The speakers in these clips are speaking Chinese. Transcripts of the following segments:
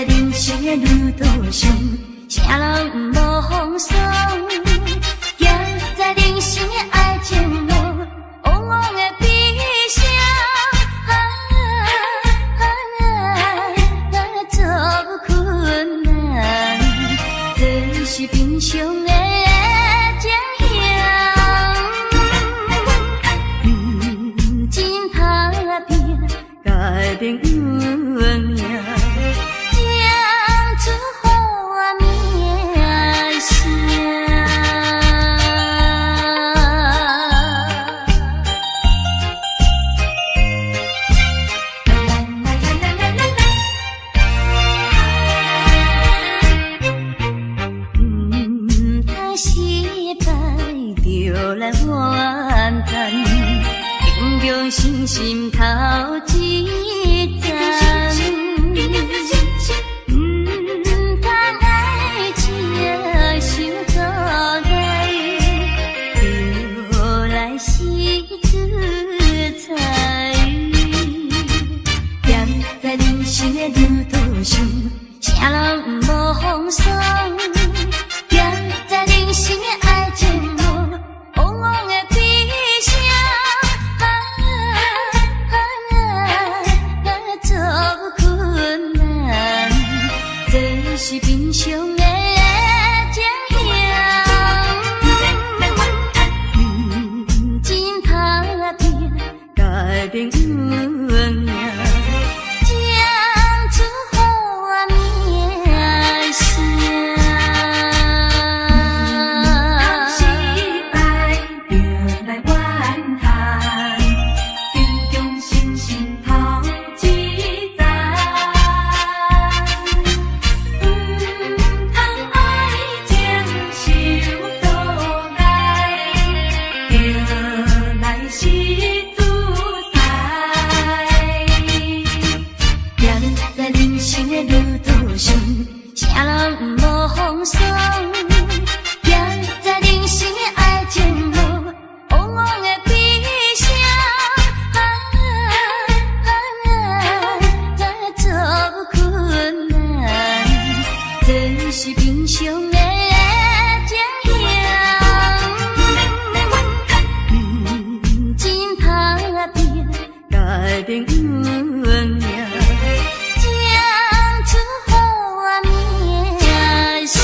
在人生的路途上，啥人无风霜。行在人生的爱情路，往往的悲伤。做不困难，这是平常的情形。真打拼，改变运命。信心头一站，当爱情伤阻碍，就来是自在。行在人生的路途上，啥人无风霜。行在人生的爱情路，往往的悲伤。是平常的情形，真打拼，改变运命，将出好名声。失败就来怨叹，平常心心头一站。路途上，啥人无风霜。行在人生的爱情路，往往的悲伤。做不困难，这是平常的情形。真打拼，改变运命。将出好名声。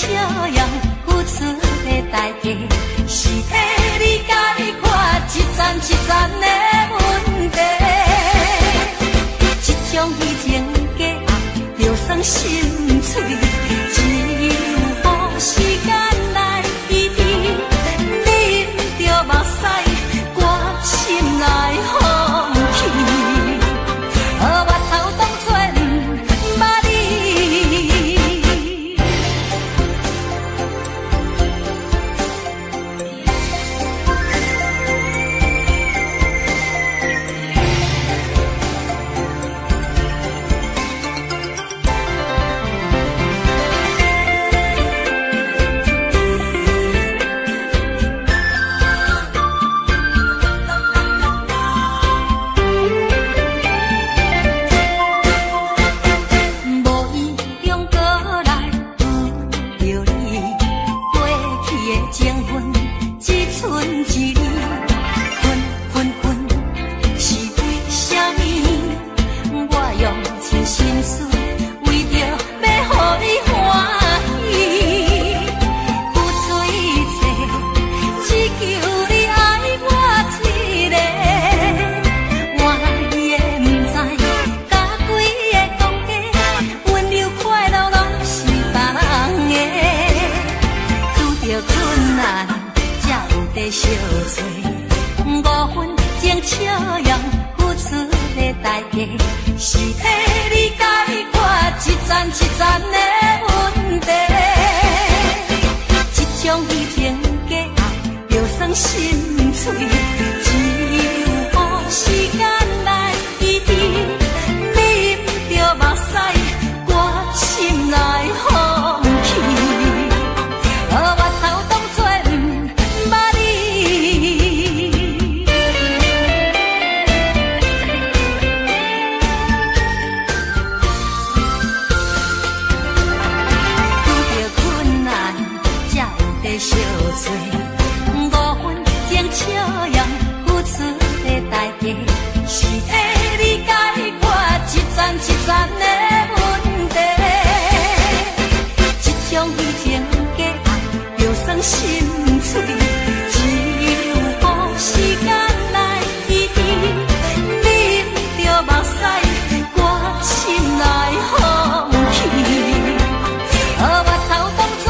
笑容付出的代价，是替你解决一层一层的问题。这种虚情假意，就算心碎，只有时间来医治。啉着目屎，我心内放弃。我头当作不捌你。相找5分钟笑容付出的代价，是替你解决一层一层的问题。这种虚情假意，就算心碎，只有时间来医治。啉着目屎，我心内放弃。小嘴5分钟笑容付出的代价，是替你解决一层一层的问题。这种虚情假意，就算心碎，只有时间来医治。啉着目屎，我心内放弃。我头当作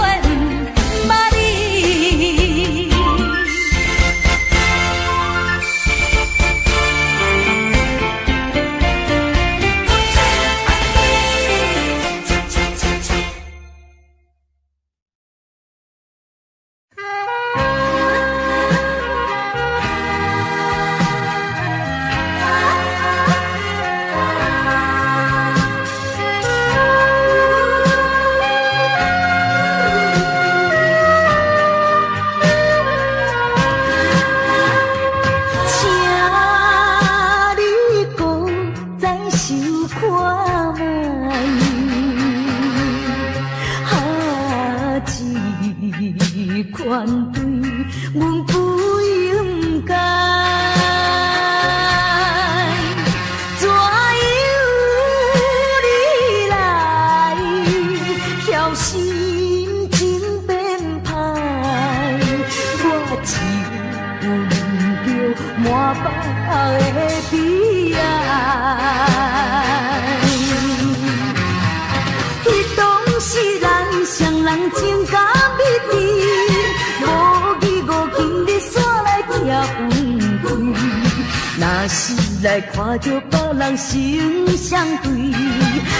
来看着别人心相对，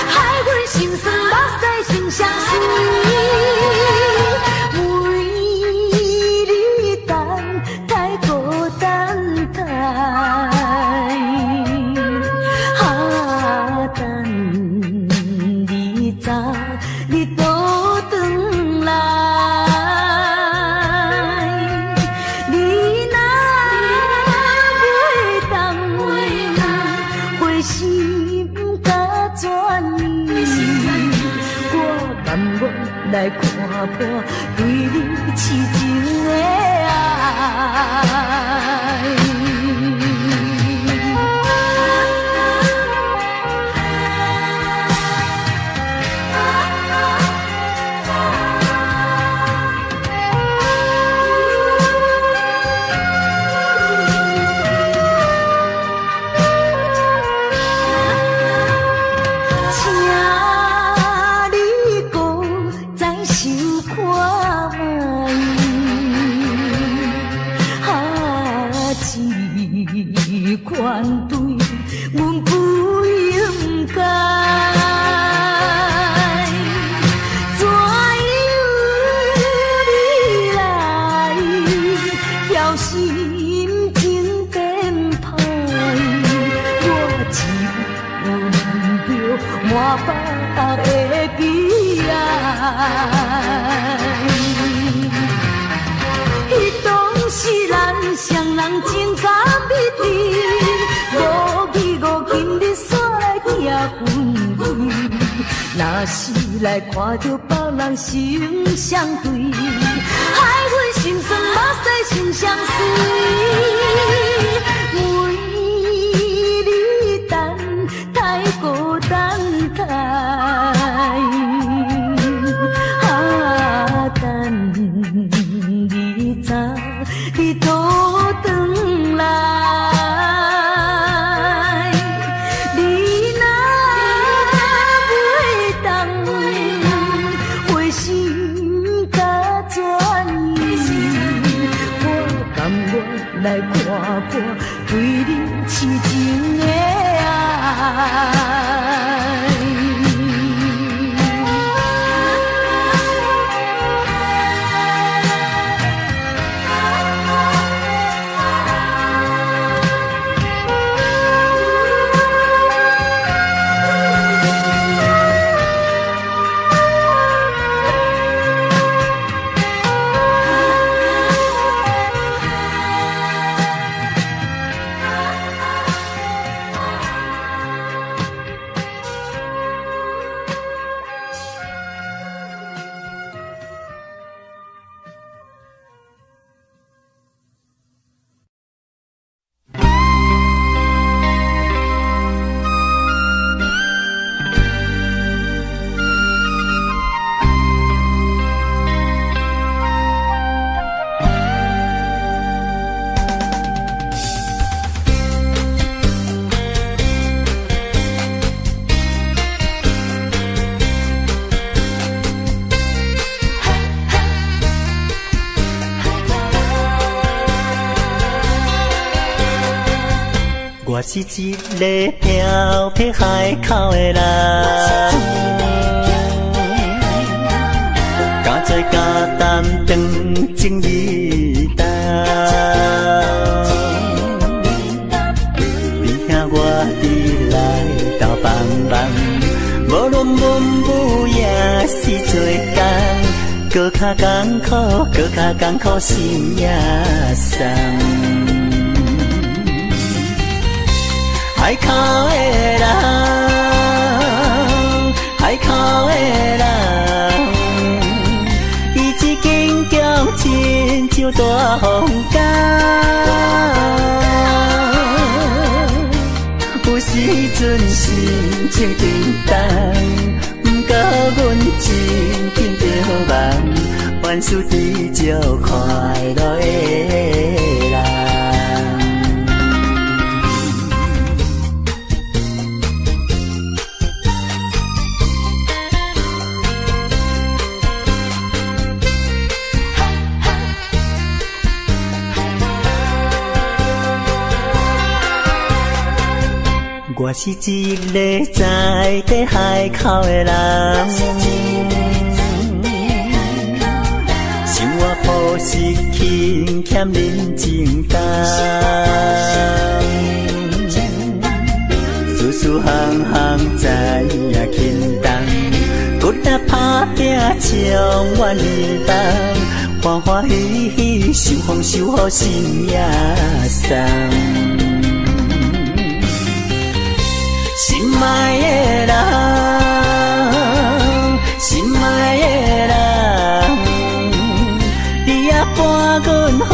害阮心酸目屎心相随。为你等太孤单太，等你早你倒转来。来看破对你痴情的爱，反对，阮不应该。怎样你来叫心情变歹？我只有闻着满腹的悲哀。迄当时咱双人情甲蜜甜，无义无今日煞来拆分开。若是来看着别人心相对，害阮心酸目屎心相随。为你等太孤单太，等你早你倒转来。来看看对你痴情的爱。我是一个漂泊海口的人，敢做敢担当情义担，你听我伫来斗帮忙，无论文武也是做工，搁较艰苦，搁较艰苦心也酸。海口的人，海口的人，伊一见强亲像大风干，有时阵心情沉重，不过阮真紧着梦，万事知足快乐的人。我是一个在地海口的人，生活朴实轻欠人情重，事事行行知影轻重，骨力打拼充满年冬，欢欢喜喜受风受雨心也松。心爱的人，心爱的人，你也伴阮奋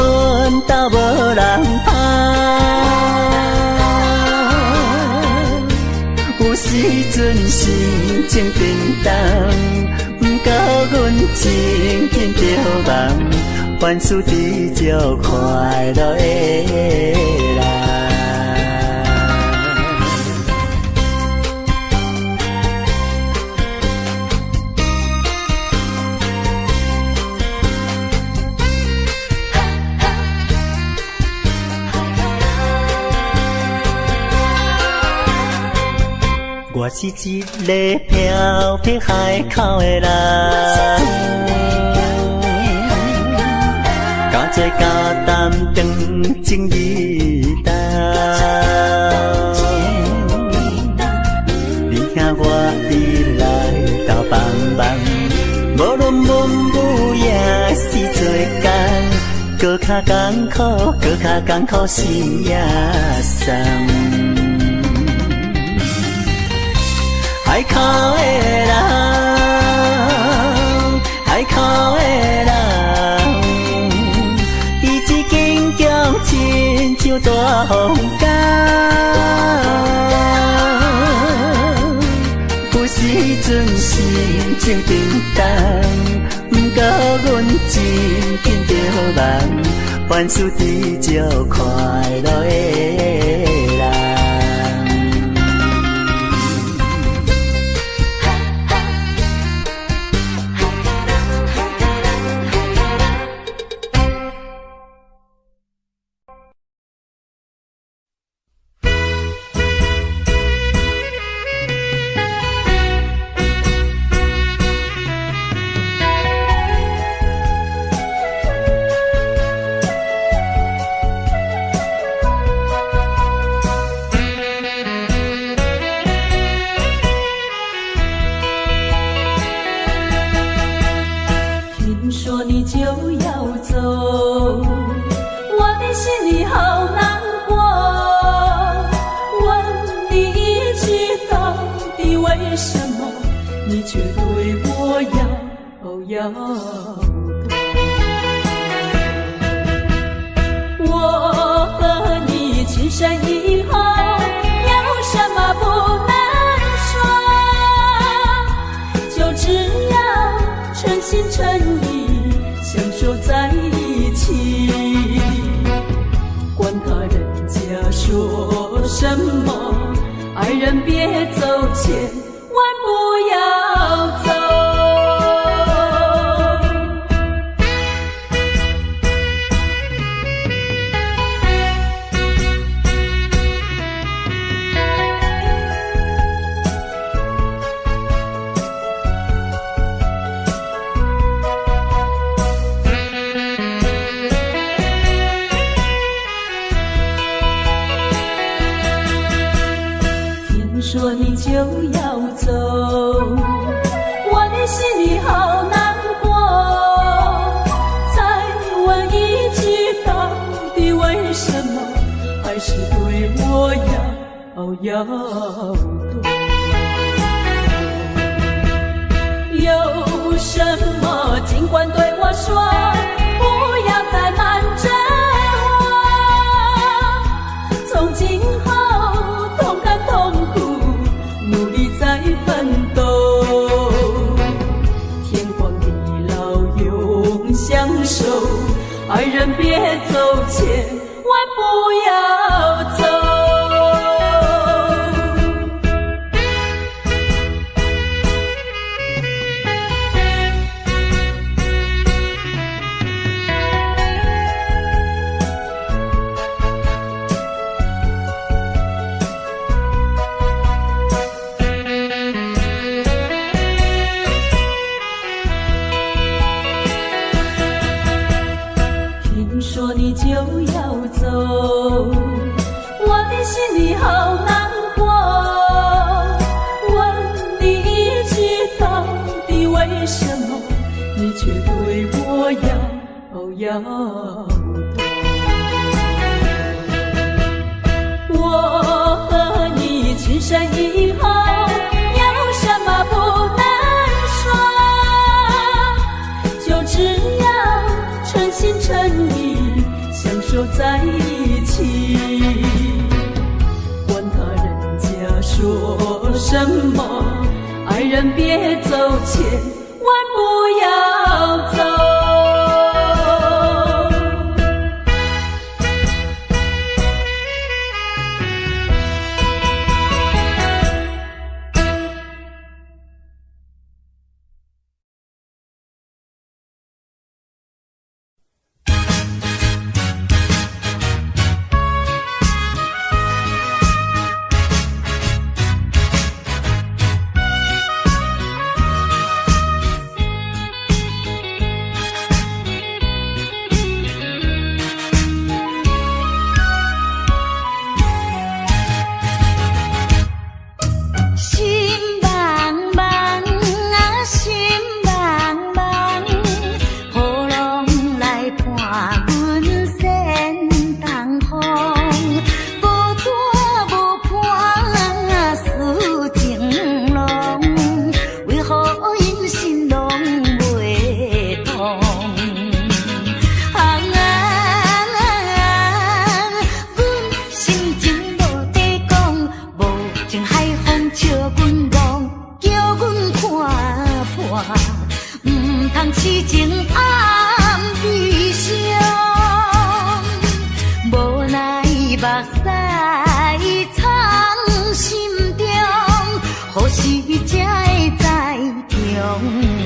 斗无人拍，有时阵心情沉重，不过阮真紧着梦，万事知足快乐的人。我是一个漂泊海口的人，敢做敢担当情义担。你听我的来到帮忙，无论文武也是做工，搁较艰苦，搁较艰苦心也酸。海口的人，海口的人，伊一见强亲像大风干，有时阵心情沉重，不过阮真紧着梦，凡事追求快乐的人。说你就要走，我的心里好难过。再问一句，到底为什么还是对我要多？有什么尽管对我说，不要再瞒着我。从今后同甘同苦，努力再奋斗，天荒地老永相守，爱人别走，千万不要走。说你就要走，我的心里好难过。问你一句，到底为什么你却对我要多？我和你情深以后，有什么不能说？就只要诚心诚意相守在一起，管他人家说什么，爱人别走，千万不要走。目屎藏心中，何时才会知重逢？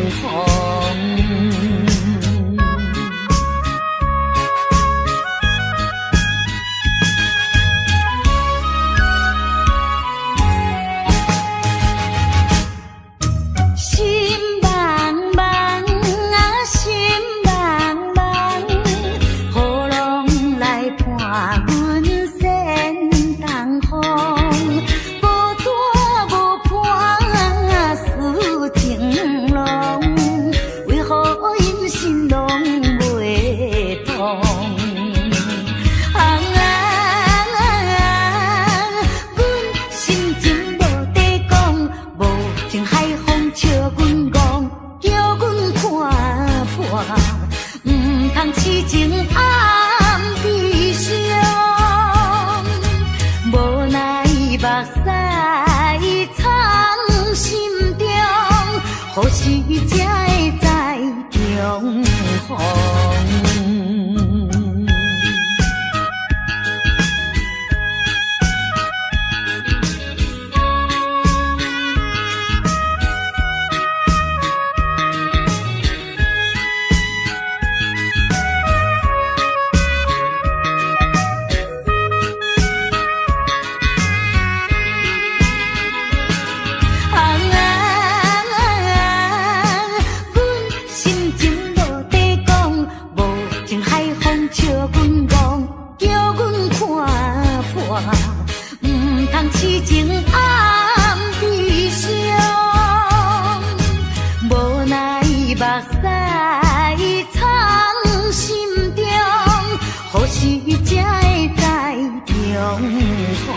何时才会知重逢？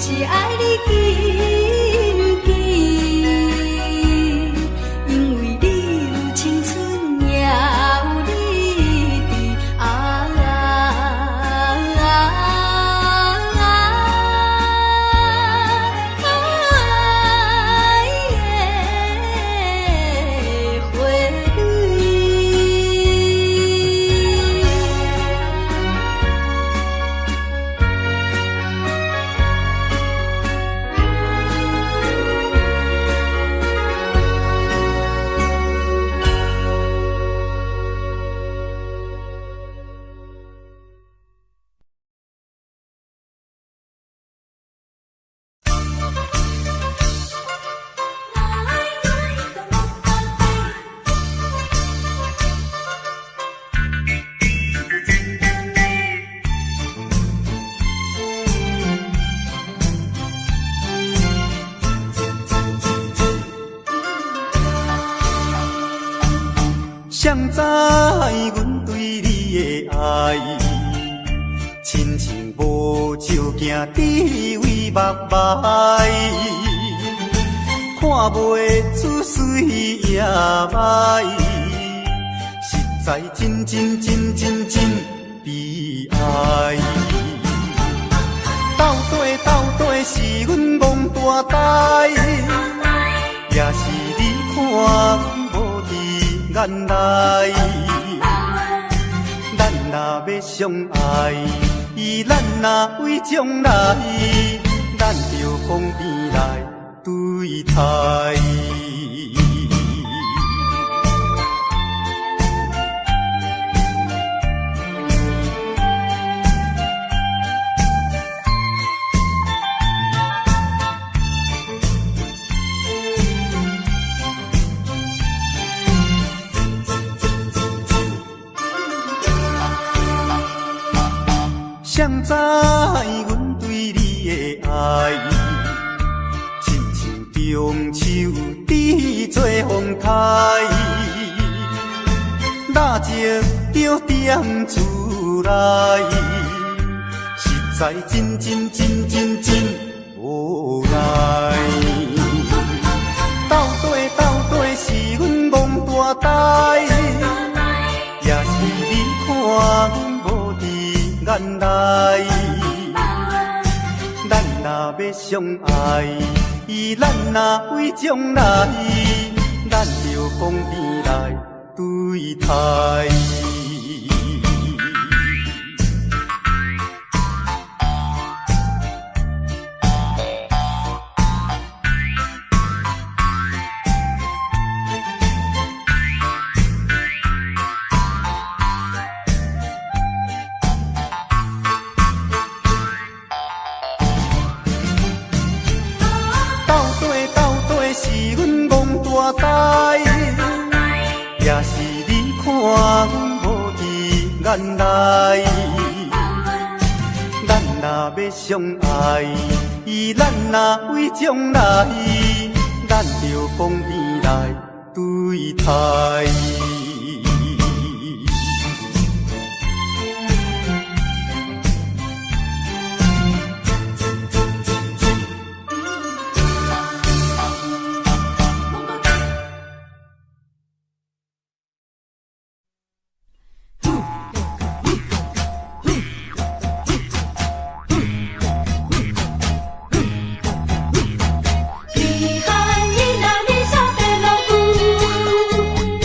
是爱你紧紧，因为你有青春，也有你伫啊。谁知阮对你的爱，亲像无照镜地位目歹，看袂出水也歹，实在真悲哀。到底是阮憨大呆，也是你看无伫眼内。咱若要相爱，咱若为将来，咱着讲边来对待。谁知阮对你的爱，亲像中秋伫做风台，蜡烛着点出来，实在真无奈。到底是阮憨大呆，也是你看无伫眼内。咱若要相爱，咱若为将来，咱着讲边来对待。是阮憨大呆，也是你看无伫眼内。咱若要相爱，咱若为将来，咱着讲边来对待。你和你那年少的老姑，不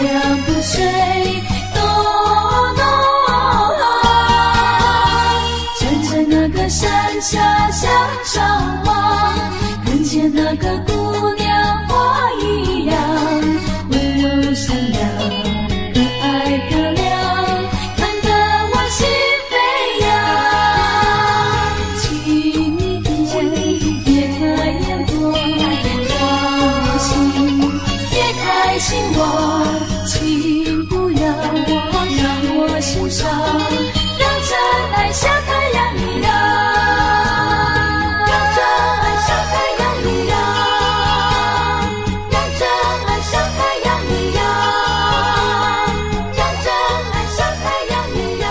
也不睡多浓。站在那个山下向上望，看见那个姑娘花一样，温柔善良，可爱漂亮，看得我心飞扬。请你别开眼光，让我心别开心窝，请不要让我心伤，让真爱像太阳一样，让真爱像太阳一样，让真爱像太阳一样，让真爱像太阳一样，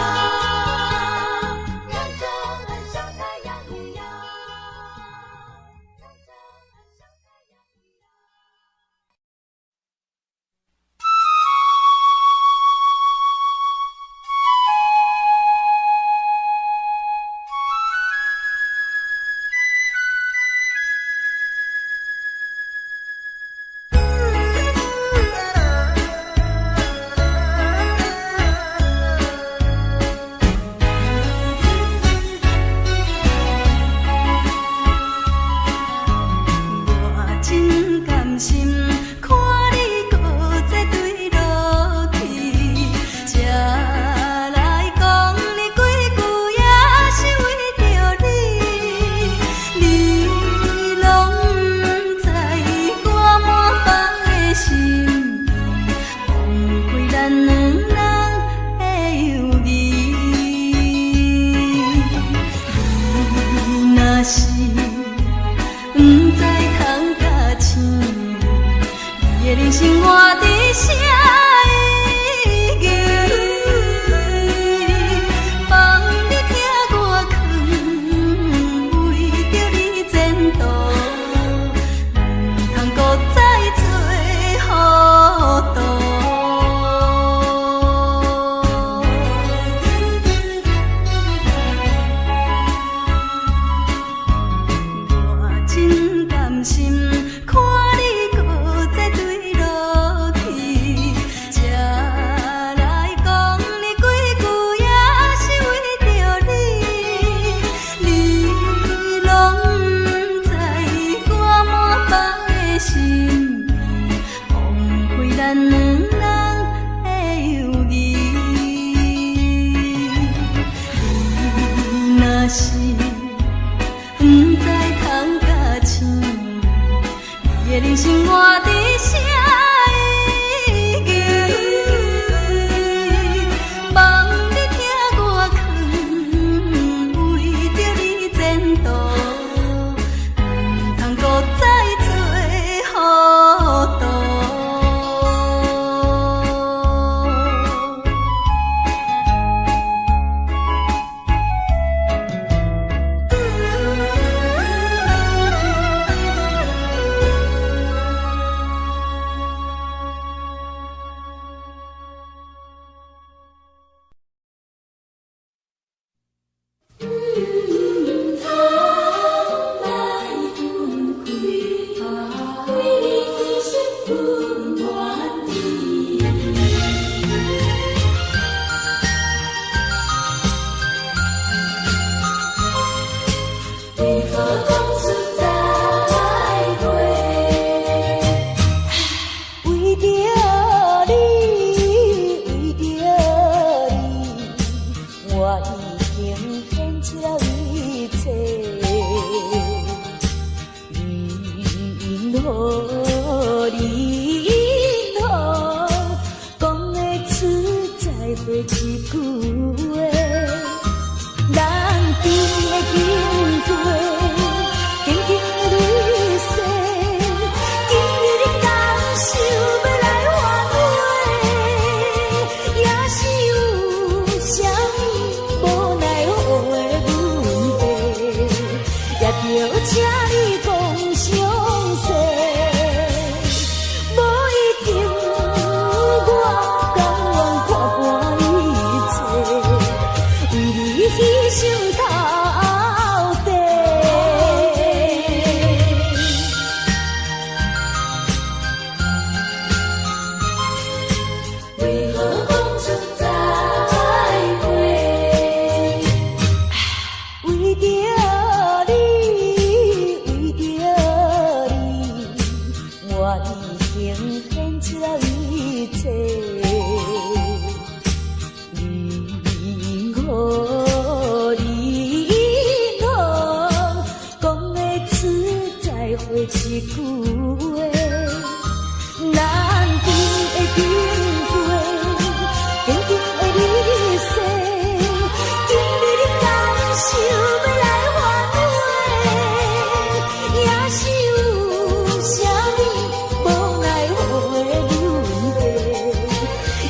让真爱像太阳一样。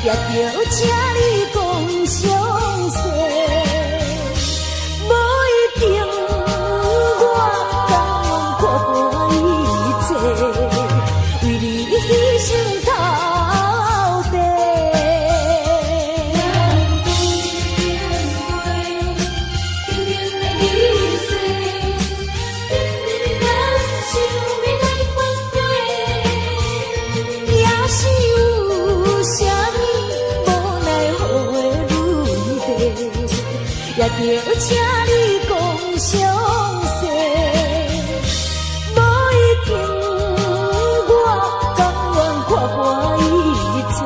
也着请你讲详细。无一定，我甘愿看破一切，为你牺牲到底。也是有啥物无奈何的泪滴，也着请你讲详细。无一定，我甘愿看破一切，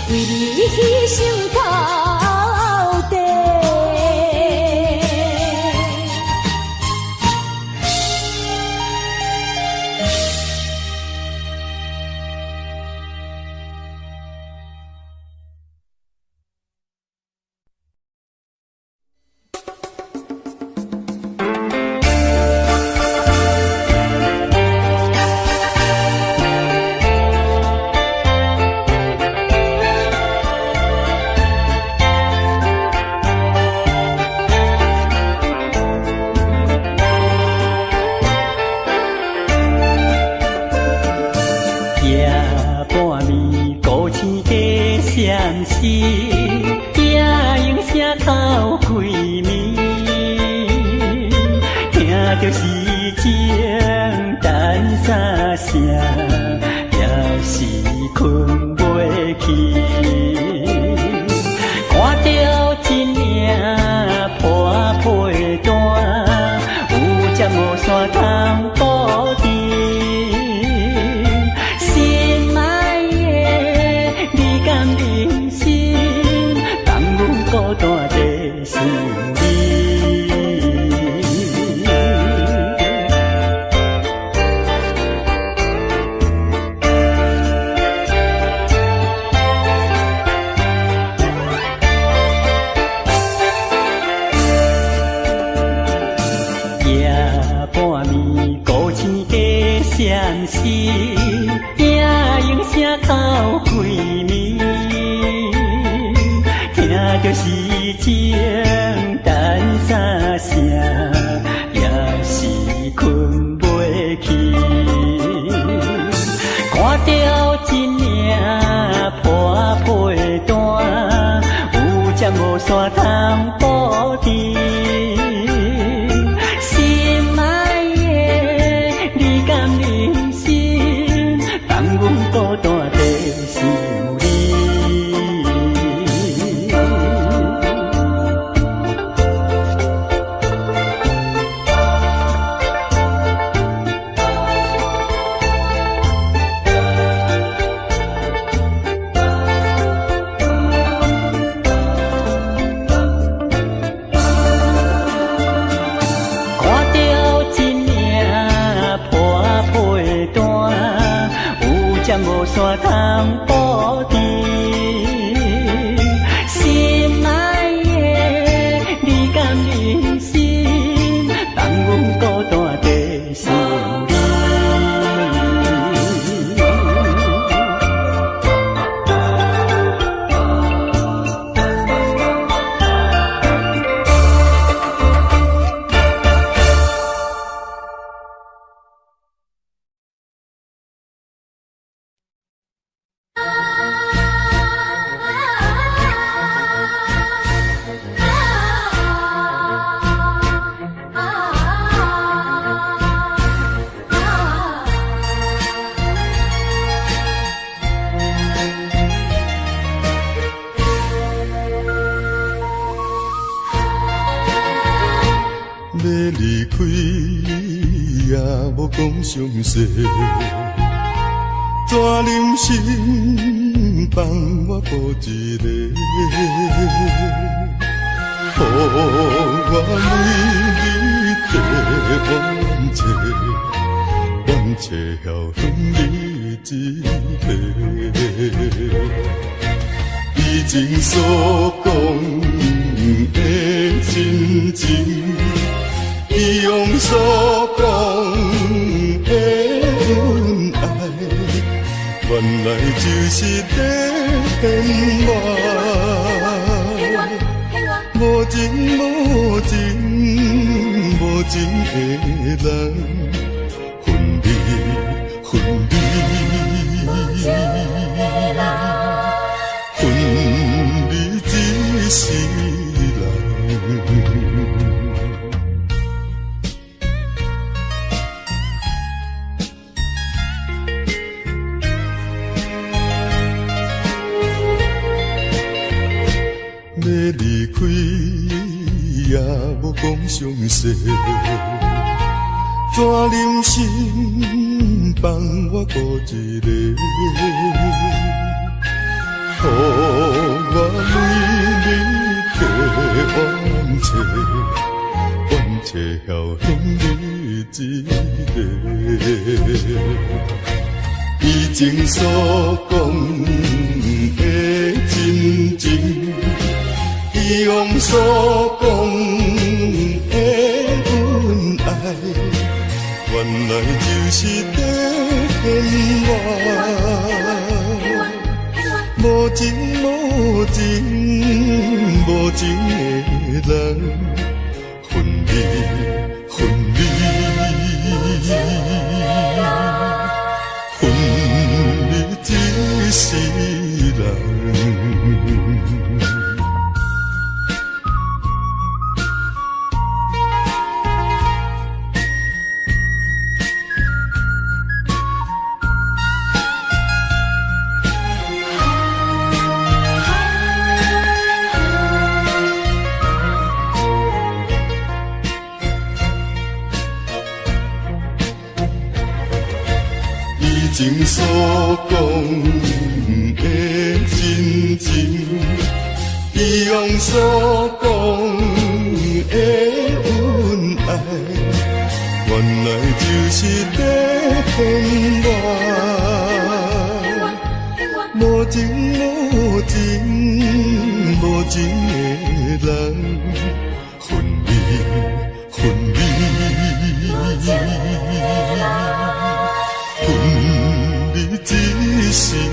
为你牺牲到底。详细，怎忍心放我孤一个？予我每日地冤切，冤切晓恨你一个。以前所讲的真情，以往所讲的恩爱，原来就是在牵挂，无情无情无情的人，分离分离，分离一世人。要离开，也无讲详细，怎忍心放我孤一个？予我为你提冤切，冤切晓向你一个。以前所讲的真情。以往所讲的恩爱，原来就是在骗我。无情无情无情的人，分离分离，分离一世人。以前所讲的真情，以往所讲的恩爱，原来就是在骗我。无情无情无情的人，分离分离。分离一世人。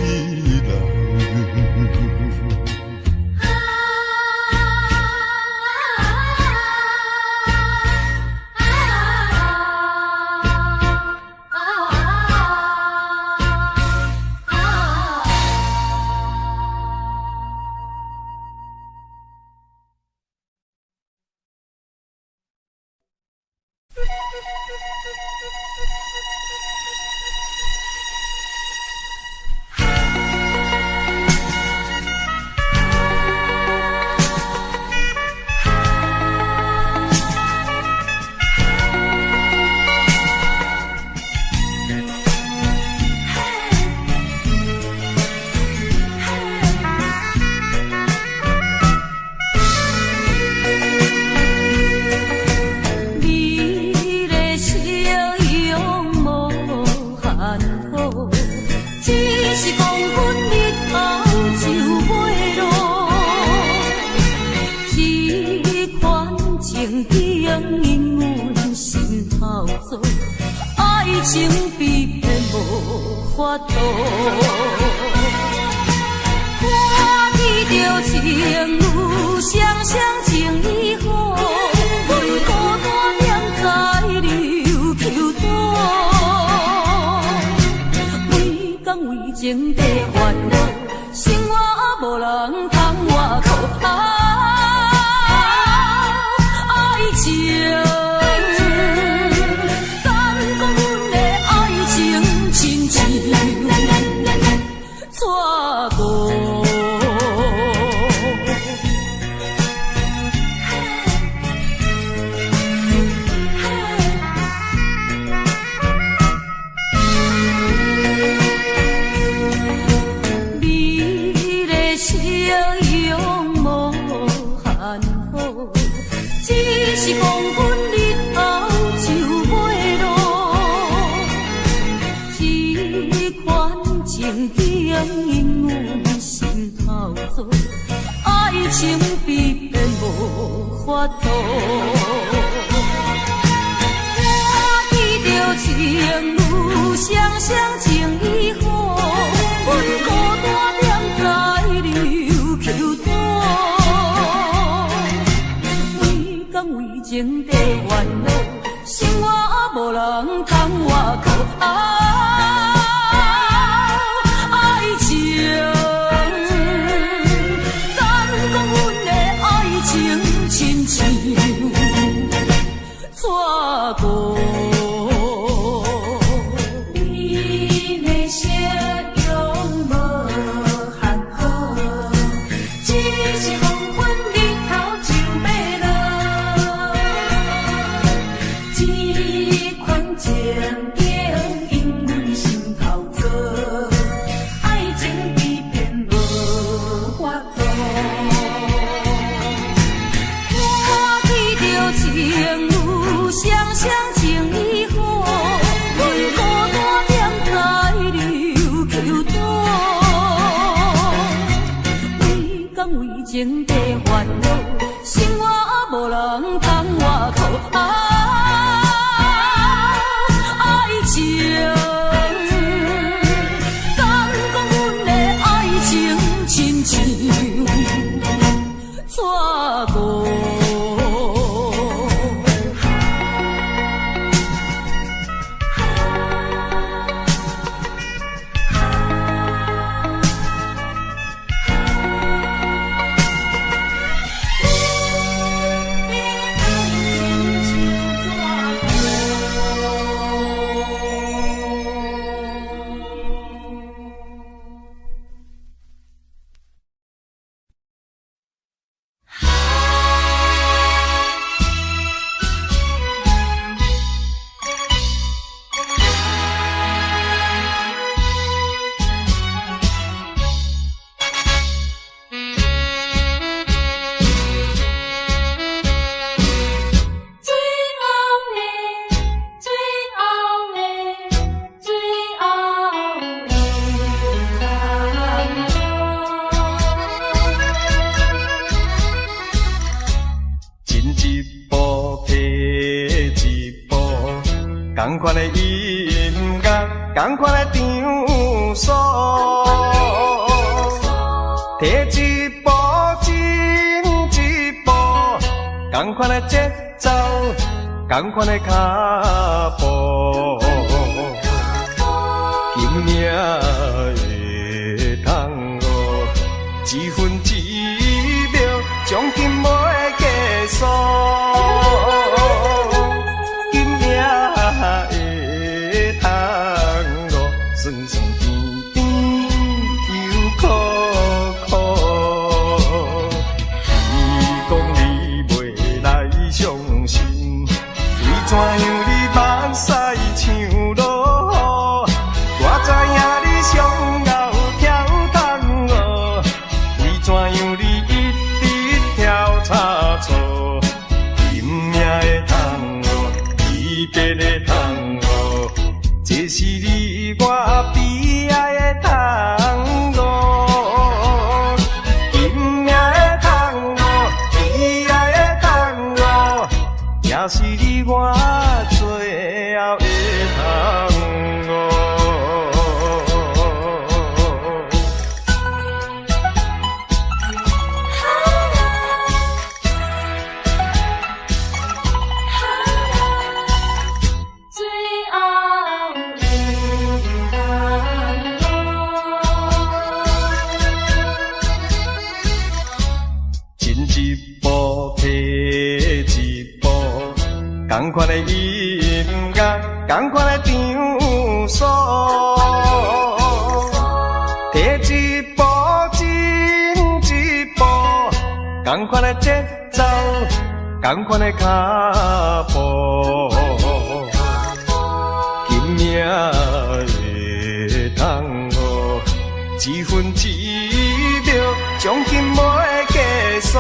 双双情意好，阮孤单踮在讲为情地烦恼，生活无人通外靠。爱情，敢讲阮的爱情亲像错过？同款的音乐，同款的场所，摕一步进一步，同款的节奏，同款的脚步，今夜的通路，一分一秒，将今袂结束。酸酸甜甜又苦苦，你讲你袂来相信，为怎样你目屎像落雨？我知影你上后跳桶哦，为怎样你一直跳差错？今夜的桶哦，离别的桶哦，这是你。我悲哀的汤路，今夜的汤路，悲哀的汤路，也是你我最后的汤路。同款的音乐，同款的场所，摕一步进一步，同款的节奏，同款的脚步，今夜的通路，一分一秒，将今袂结束。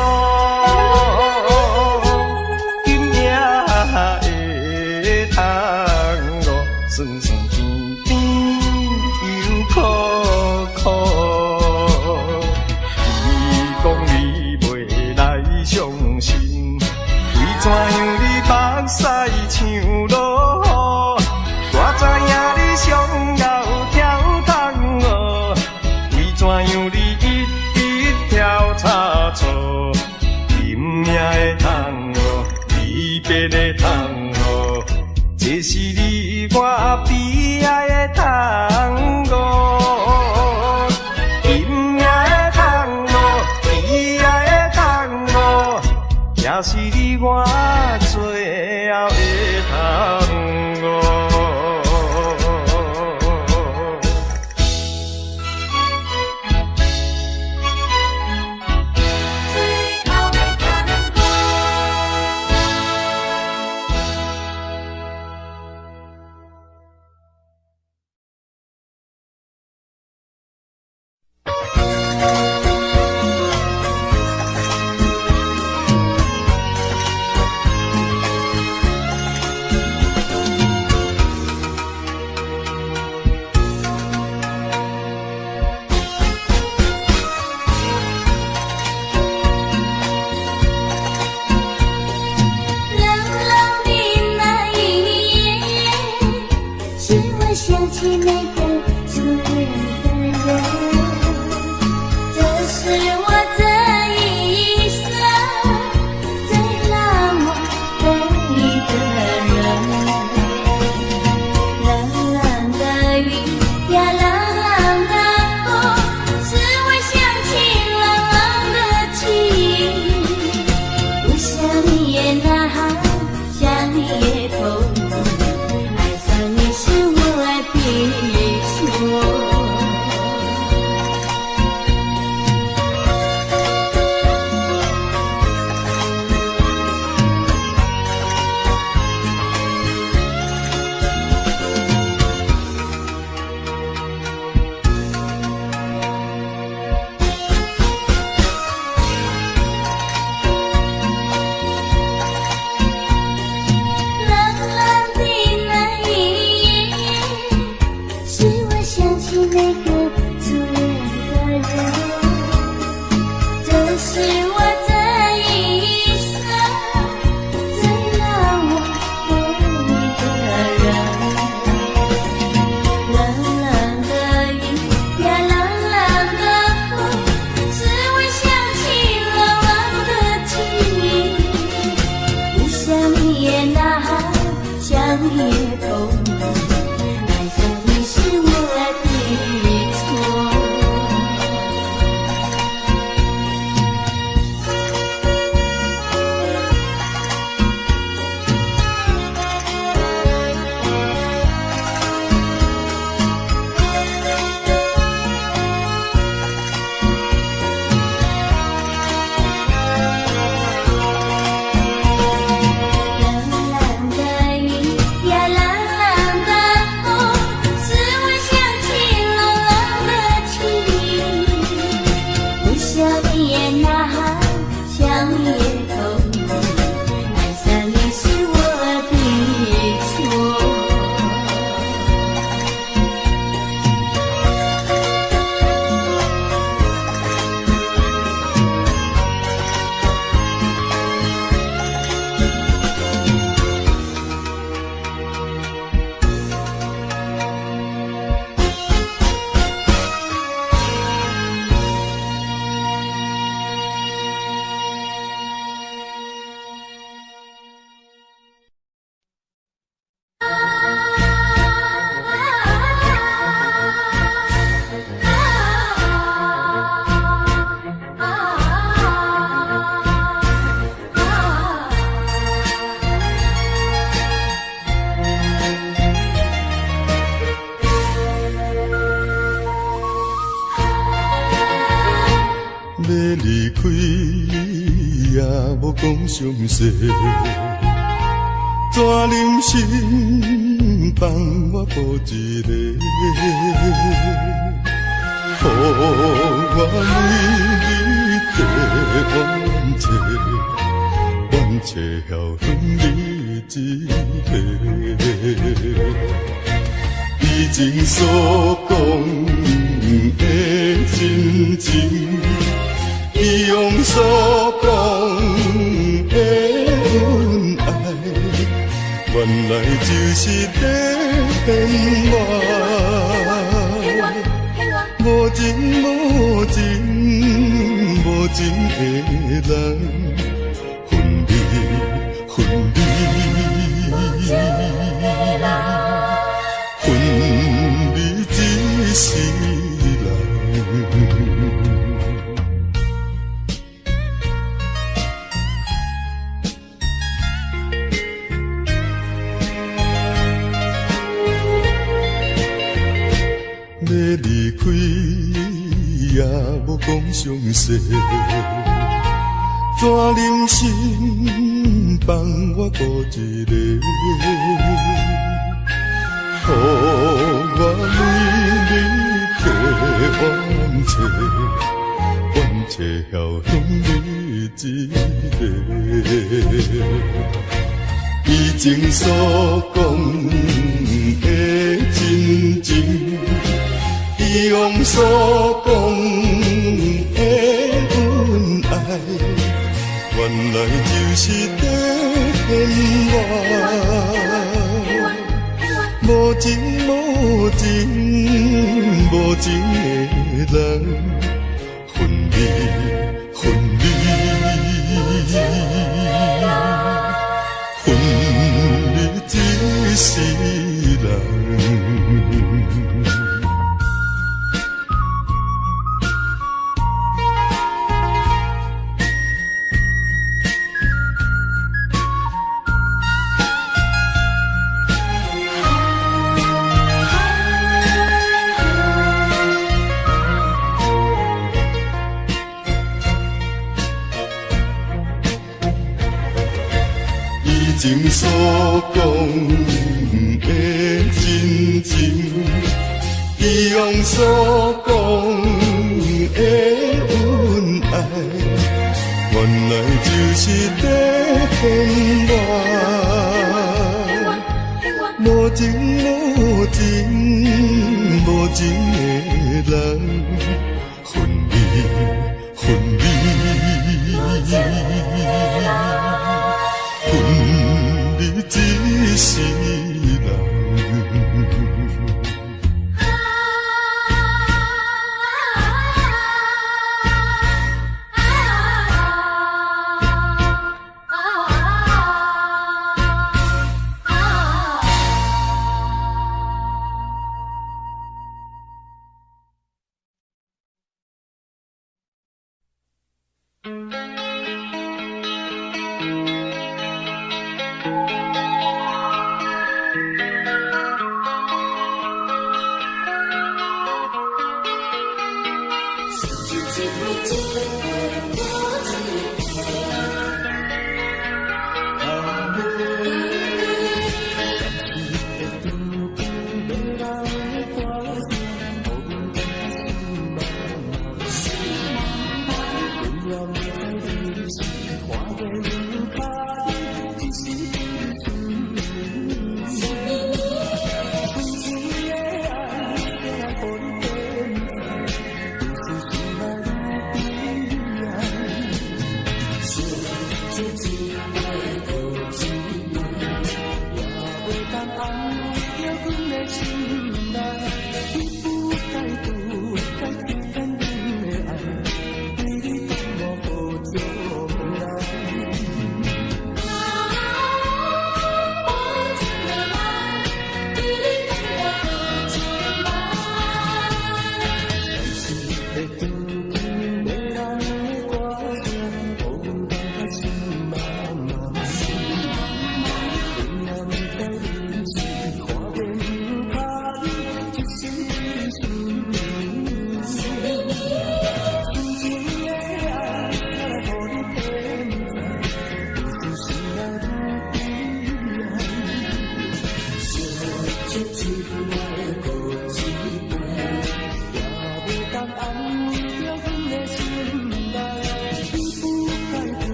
酸酸甜甜又苦苦，你讲你袂来相信，为怎样你目屎像落雨？我知影你上后跳桶哦，为怎样你一直跳差错？今夜的桶哦，离别的桶哦，这是你。我悲哀的汤路，今夜的汤路，悲哀的汤路，也是你我最后的汤路。想你的呐喊，想你的痛，爱上你是我的错。讲详细，怎忍心放我孤一个？予我为你地冤切，晓恨你一个。以前所讲的真情，以往所讲的恩爱，原来就是在骗我。无情无情无情的人，分离分离，分离一世人。要离开也无讲详细，怎忍心放我孤一个？予我为你地冤切，晓恨你一个。以前所讲的真情，以往所讲的恩爱，原来就是在骗我。无情无情无情的人，分离分离，分离一世人。以前所讲的真情，以往所讲的恩爱，原来就是在骗我。无情无情无情的人，分离分离，分离一世人。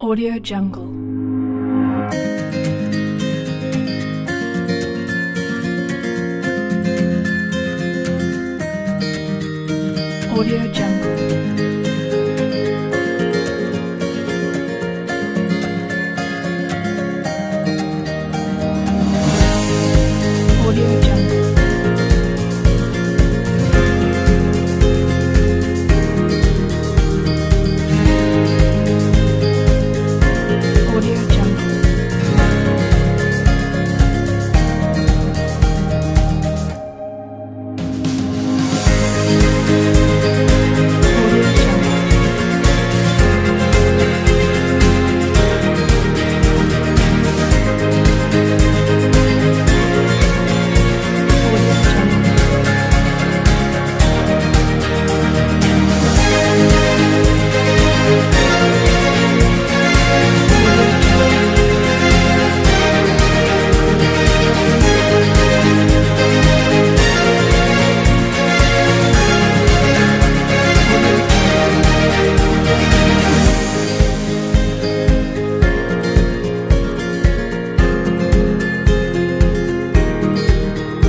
Audio Jungle. Audio Jungle. Audio Jungle. Audio Jungle. Audio Jungle. Audio Jungle.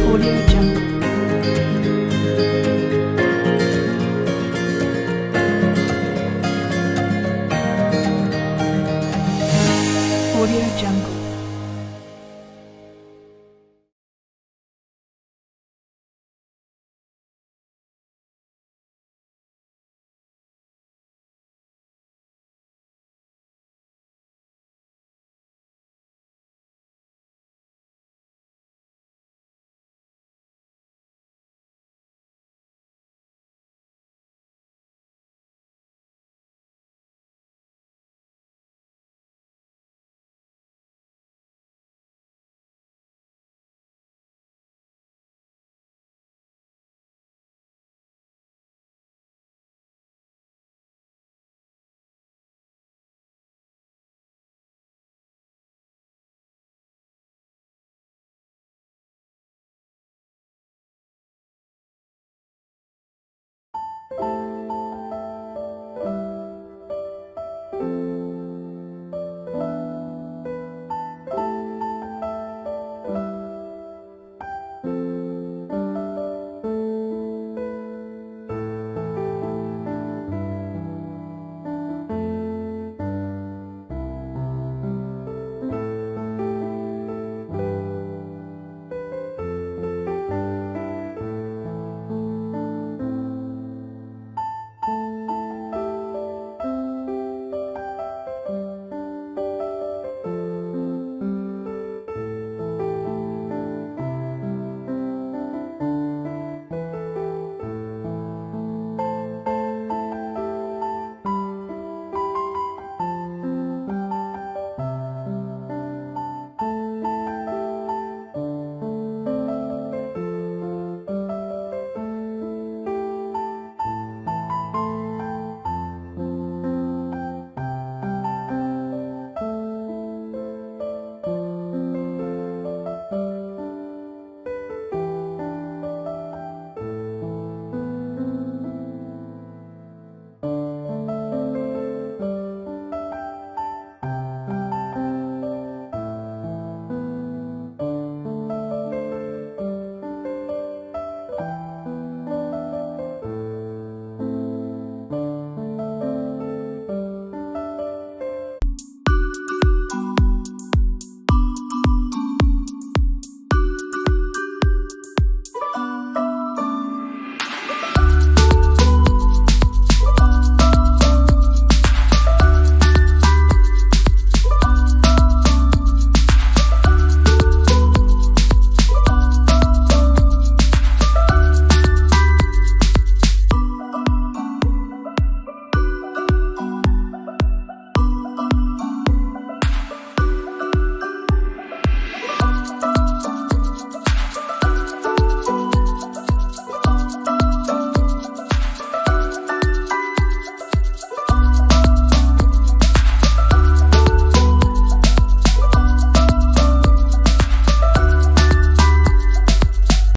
Audio Jungle. Audio Jungle.